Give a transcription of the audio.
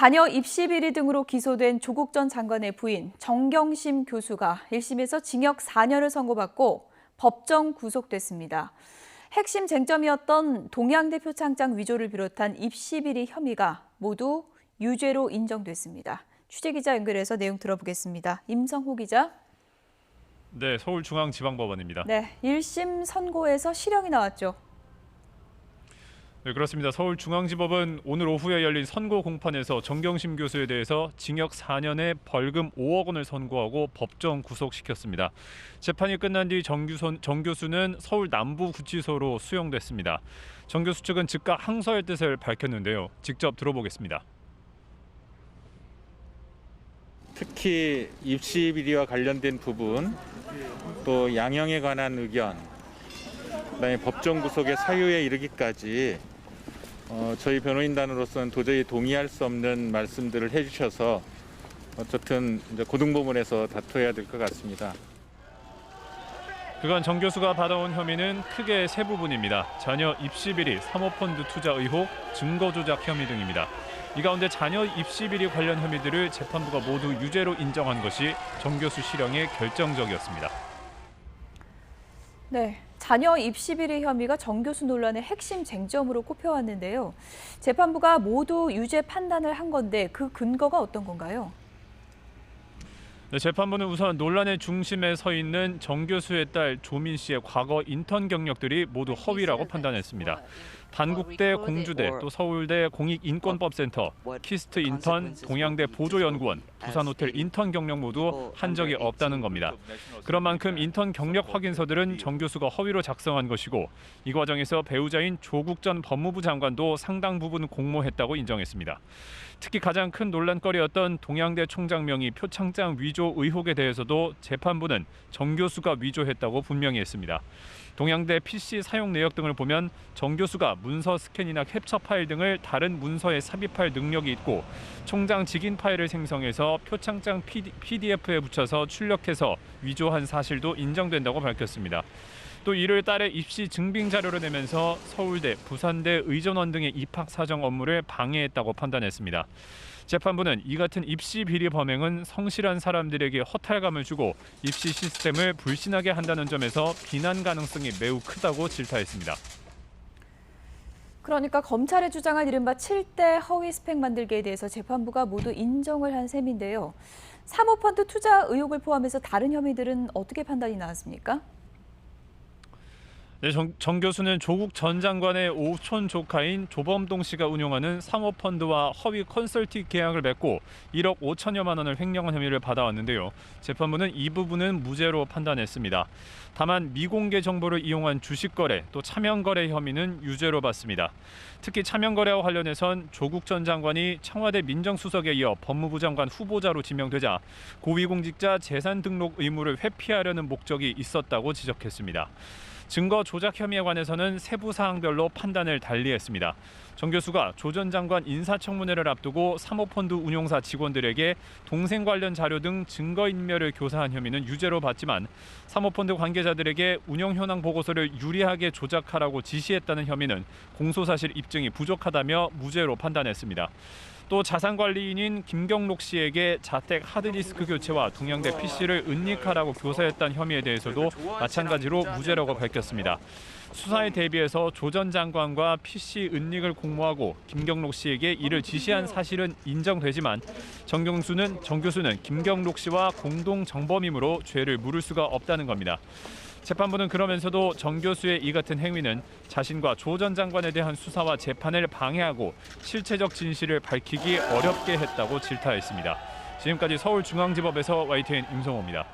자녀 입시 비리 등으로 기소된 조국 전 장관의 부인 정경심 교수가 1심에서 징역 4년을 선고받고 법정 구속됐습니다. 핵심 쟁점이었던 동양대 표창장 위조를 비롯한 입시 비리 혐의가 모두 유죄로 인정됐습니다. 취재기자 연결해서 내용 들어보겠습니다. 임성호 기자. 네, 서울중앙지방법원입니다. 네, 1심 선고에서 실형이 나왔죠. 네, 그렇습니다. 서울중앙지법은 오늘 오후에 열린 선고 공판에서 정경심 교수에 대해서 징역 4년에 벌금 5억 원을 선고하고 법정 구속시켰습니다. 재판이 끝난 뒤 정 교수는 서울 남부구치소로 수용됐습니다. 정 교수 측은 즉각 항소할 뜻을 밝혔는데요. 직접 들어보겠습니다. 특히 입시 비리와 관련된 부분, 또 양형에 관한 의견, 그다음에 법정 구속의 사유에 이르기까지 저희 변호인단으로서는 도저히 동의할 수 없는 말씀들을 해주셔서 어쨌든 이제 고등법원에서 다퉈야 될 것 같습니다. 그간 정 교수가 받아온 혐의는 크게 세 부분입니다. 자녀 입시 비리, 사모펀드 투자 의혹, 증거 조작 혐의 등입니다. 이 가운데 자녀 입시 비리 관련 혐의들을 재판부가 모두 유죄로 인정한 것이 정 교수 실형에 결정적이었습니다. 네, 자녀 입시 비리 혐의가 정 교수 논란의 핵심 쟁점으로 꼽혀왔는데요. 재판부가 모두 유죄 판단을 한 건데 그 근거가 어떤 건가요? 네, 재판부는 우선 논란의 중심에 서 있는 정 교수의 딸 조민 씨의 과거 인턴 경력들이 모두 허위라고 판단했습니다. 단국대, 공주대, 또 서울대 공익인권법센터, 키스트 인턴, 동양대 보조연구원, 부산호텔 인턴 경력 모두 한 적이 없다는 겁니다. 그런 만큼 인턴 경력 확인서들은 정 교수가 허위로 작성한 것이고 이 과정에서 배우자인 조국 전 법무부 장관도 상당 부분 공모했다고 인정했습니다. 특히 가장 큰 논란거리였던 동양대 총장 명의 표창장 위조 의혹에 대해서도 재판부는 정 교수가 위조했다고 분명히 했습니다. 동양대 PC 사용 내역 등을 보면 정 교수가 문서 스캔이나 캡처 파일 등을 다른 문서에 삽입할 능력이 있고 총장 직인 파일을 생성해서 표창장 PDF에 붙여서 출력해서 위조한 사실도 인정된다고 밝혔습니다. 또 이를 딸의 입시 증빙 자료를 내면서 서울대, 부산대 의전원 등의 입학 사정 업무를 방해했다고 판단했습니다. 재판부는 이 같은 입시 비리 범행은 성실한 사람들에게 허탈감을 주고 입시 시스템을 불신하게 한다는 점에서 비난 가능성이 매우 크다고 질타했습니다. 그러니까 검찰의 주장한 이른바 7대 허위 스펙 만들기에 대해서 재판부가 모두 인정을 한 셈인데요. 사모펀드 투자 의혹을 포함해서 다른 혐의들은 어떻게 판단이 나왔습니까? 네, 정 교수는 조국 전 장관의 오촌 조카인 조범동 씨가 운용하는 사모펀드와 허위 컨설팅 계약을 맺고 1억 5천여만 원을 횡령한 혐의를 받아왔는데요. 재판부는 이 부분은 무죄로 판단했습니다. 다만 미공개 정보를 이용한 주식 거래, 또 차명 거래 혐의는 유죄로 봤습니다. 특히 차명 거래와 관련해선 조국 전 장관이 청와대 민정수석에 이어 법무부 장관 후보자로 지명되자 고위공직자 재산 등록 의무를 회피하려는 목적이 있었다고 지적했습니다. 증거 조작 혐의에 관해서는 세부 사항별로 판단을 달리했습니다. 정 교수가 조 전 장관 인사청문회를 앞두고 사모펀드 운용사 직원들에게 동생 관련 자료 등 증거인멸을 교사한 혐의는 유죄로 봤지만 사모펀드 관계자들에게 운영 현황 보고서를 유리하게 조작하라고 지시했다는 혐의는 공소사실 입증이 부족하다며 무죄로 판단했습니다. 또 자산관리인인 김경록 씨에게 자택 하드디스크 교체와 동양대 PC를 은닉하라고 교사했다는 혐의에 대해서도 마찬가지로 무죄라고 밝혔습니다. 수사에 대비해서 조 전 장관과 PC 은닉을 공모하고 김경록 씨에게 이를 지시한 사실은 인정되지만 정 교수는 김경록 씨와 공동 정범이므로 죄를 물을 수가 없다는 겁니다. 재판부는 그러면서도 정 교수의 이 같은 행위는 자신과 조 전 장관에 대한 수사와 재판을 방해하고 실체적 진실을 밝히기 어렵게 했다고 질타했습니다. 지금까지 서울중앙지법에서 YTN 임성호입니다.